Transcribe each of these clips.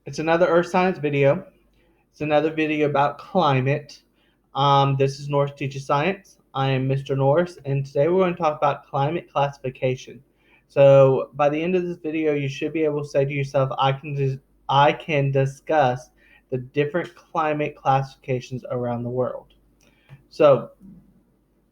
It's another Earth Science video. It's another video about climate. This is Norris Teaches Science. I am Mr. Norris, and today we're going to talk about climate classification. So by the end of this video, you should be able to say to yourself, I can discuss the different climate classifications around the world. So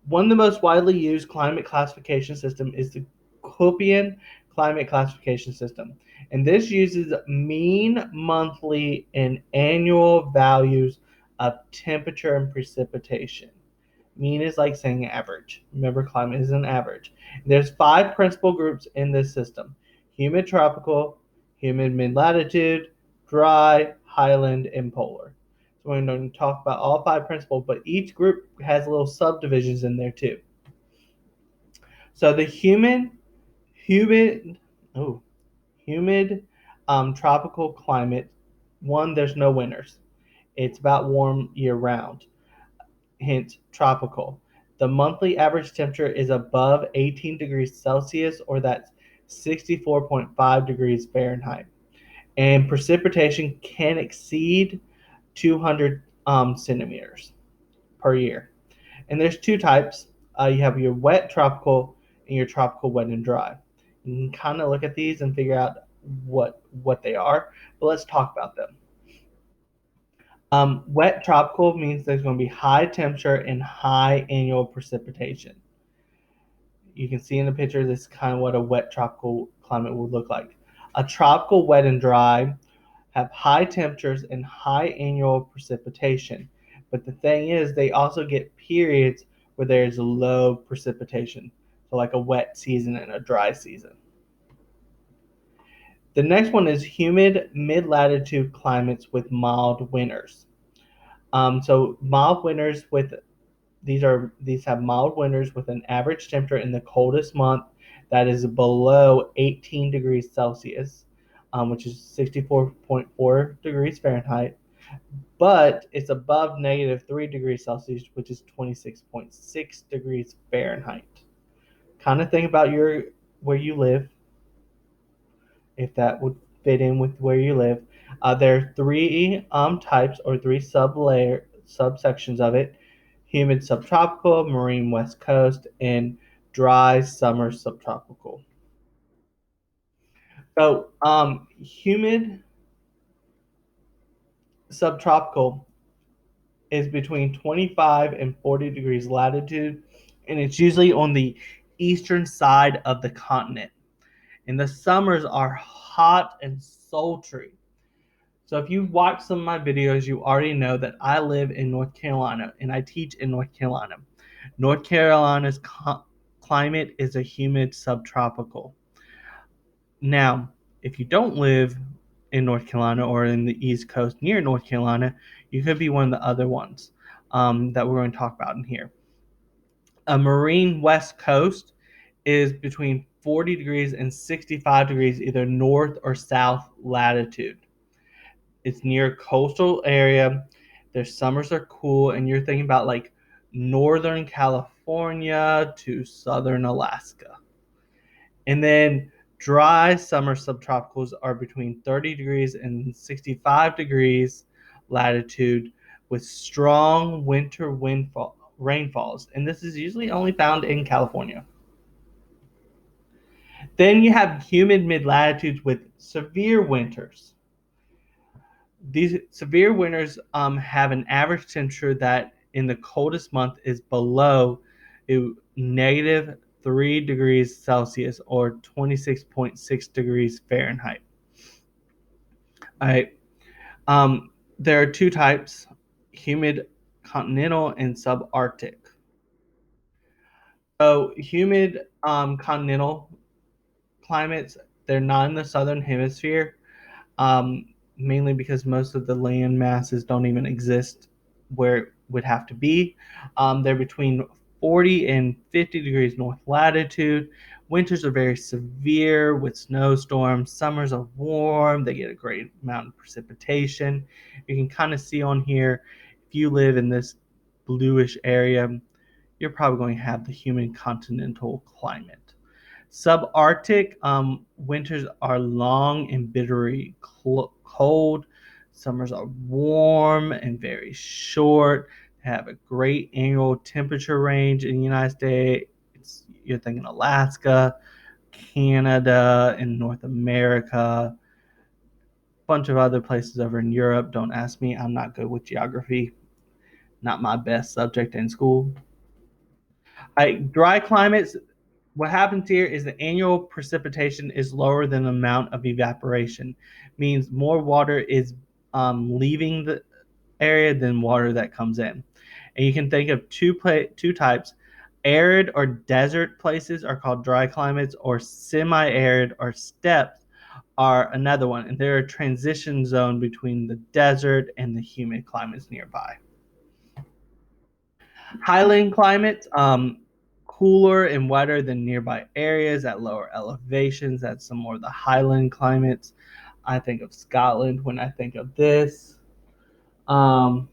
one of the most widely used climate classification system is the Köppen climate classification system. And this uses mean monthly and annual values of temperature and precipitation. Mean is like saying average. Remember, climate is an average. There's 5 principal groups in this system: humid tropical, humid mid-latitude, dry, highland, and polar. So we're going to talk about all 5 principal, but each group has little subdivisions in there too. So the humid, oh, humid tropical climate, one, there's no winters. It's about warm year round, hence tropical. The monthly average temperature is above 18 degrees Celsius, or that's 64.5 degrees Fahrenheit. And precipitation can exceed 200 centimeters per year. And there's 2 types. You have your wet tropical and your tropical wet and dry. You can kind of look at these and figure out what they are, but let's talk about them. Wet tropical means there's going to be high temperature and high annual precipitation. You can see in the picture this is kind of what a wet tropical climate would look like. A tropical wet and dry have high temperatures and high annual precipitation. But the thing is, they also get periods where there's low precipitation. So like a wet season and a dry season. The next one is humid mid-latitude climates with mild winters. So mild winters with these have mild winters with an average temperature in the coldest month that is below 18 degrees Celsius, which is 64.4 degrees Fahrenheit, but it's above -3 degrees Celsius, which is 26.6 degrees Fahrenheit. Kind of think about where you live, if that would fit in with where you live. There are 3 types or 3 subsections of it: humid subtropical, marine west coast, and dry summer subtropical. So, humid subtropical is between 25 and 40 degrees latitude, and it's usually on the eastern side of the continent. And the summers are hot and sultry. So if you've watched some of my videos, you already know that I live in North Carolina and I teach in North Carolina. North Carolina's climate is a humid subtropical. Now, if you don't live in North Carolina or in the East Coast near North Carolina, you could be one of the other ones that we're going to talk about in here. A marine West Coast is between 40 degrees and 65 degrees, either north or south latitude. It's near a coastal area. Their summers are cool, and you're thinking about like northern California to southern Alaska. And then dry summer subtropicals are between 30 degrees and 65 degrees latitude with strong winter rainfalls. And this is usually only found in California. Then you have humid mid-latitudes with severe winters. These severe winters have an average temperature that in the coldest month is below -3 degrees Celsius or 26.6 degrees Fahrenheit. All right. There are 2 types: humid continental and subarctic. So humid continental climates, they're not in the southern hemisphere, mainly because most of the land masses don't even exist where it would have to be. They're between 40 and 50 degrees north latitude. Winters are very severe with snowstorms. Summers are warm. They get a great amount of precipitation. You can kind of see on here, if you live in this bluish area, you're probably going to have the humid continental climate. Subarctic winters are long and bitterly cold. Summers are warm and very short. Have a great annual temperature range in the United States. You're thinking Alaska, Canada, and North America. Bunch of other places over in Europe. Don't ask me. I'm not good with geography. Not my best subject in school. Dry climates, what happens here is the annual precipitation is lower than the amount of evaporation, means more water is leaving the area than water that comes in. And you can think of two types. Arid or desert places are called dry climates, or semi-arid or steppes are another one. And they're a transition zone between the desert and the humid climates nearby. Highland climate, cooler and wetter than nearby areas at lower elevations. That's some more of the highland climates. I think of Scotland when I think of this. Um,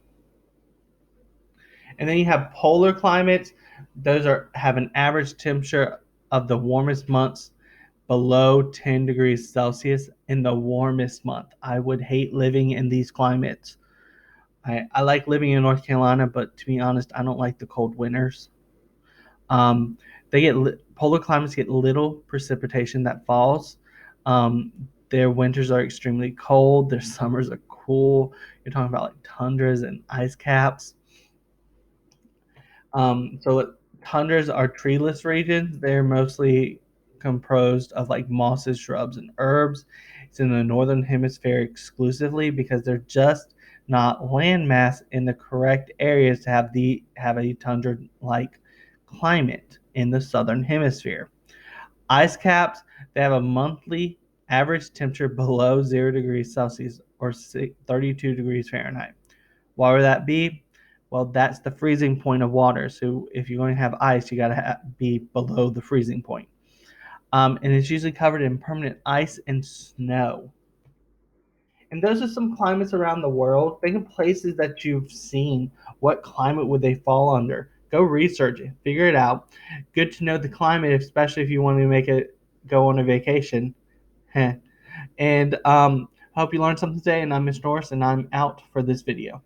and then you have polar climates. Those have an average temperature of the warmest months below 10 degrees Celsius in the warmest month. I would hate living in these climates. I like living in North Carolina, but to be honest, I don't like the cold winters. Um, polar climates get little precipitation that falls. Their winters are extremely cold. Their summers are cool. You're talking about like tundras and ice caps. Tundras are treeless regions. They're mostly composed of like mosses, shrubs, and herbs. It's in the northern hemisphere exclusively because they're just not landmass in the correct areas to have a tundra-like climate in the southern hemisphere. Ice caps, they have a monthly average temperature below 0 degrees Celsius or 32 degrees Fahrenheit. Why would that be? Well, that's the freezing point of water. So if you're going to have ice, you got to be below the freezing point. And it's usually covered in permanent ice and snow. And those are some climates around the world. Think of places that you've seen. What climate would they fall under? Go research it, figure it out. Good to know the climate, especially if you want to make it go on a vacation. And hope you learned something today. And I'm Miss Norris, and I'm out for this video.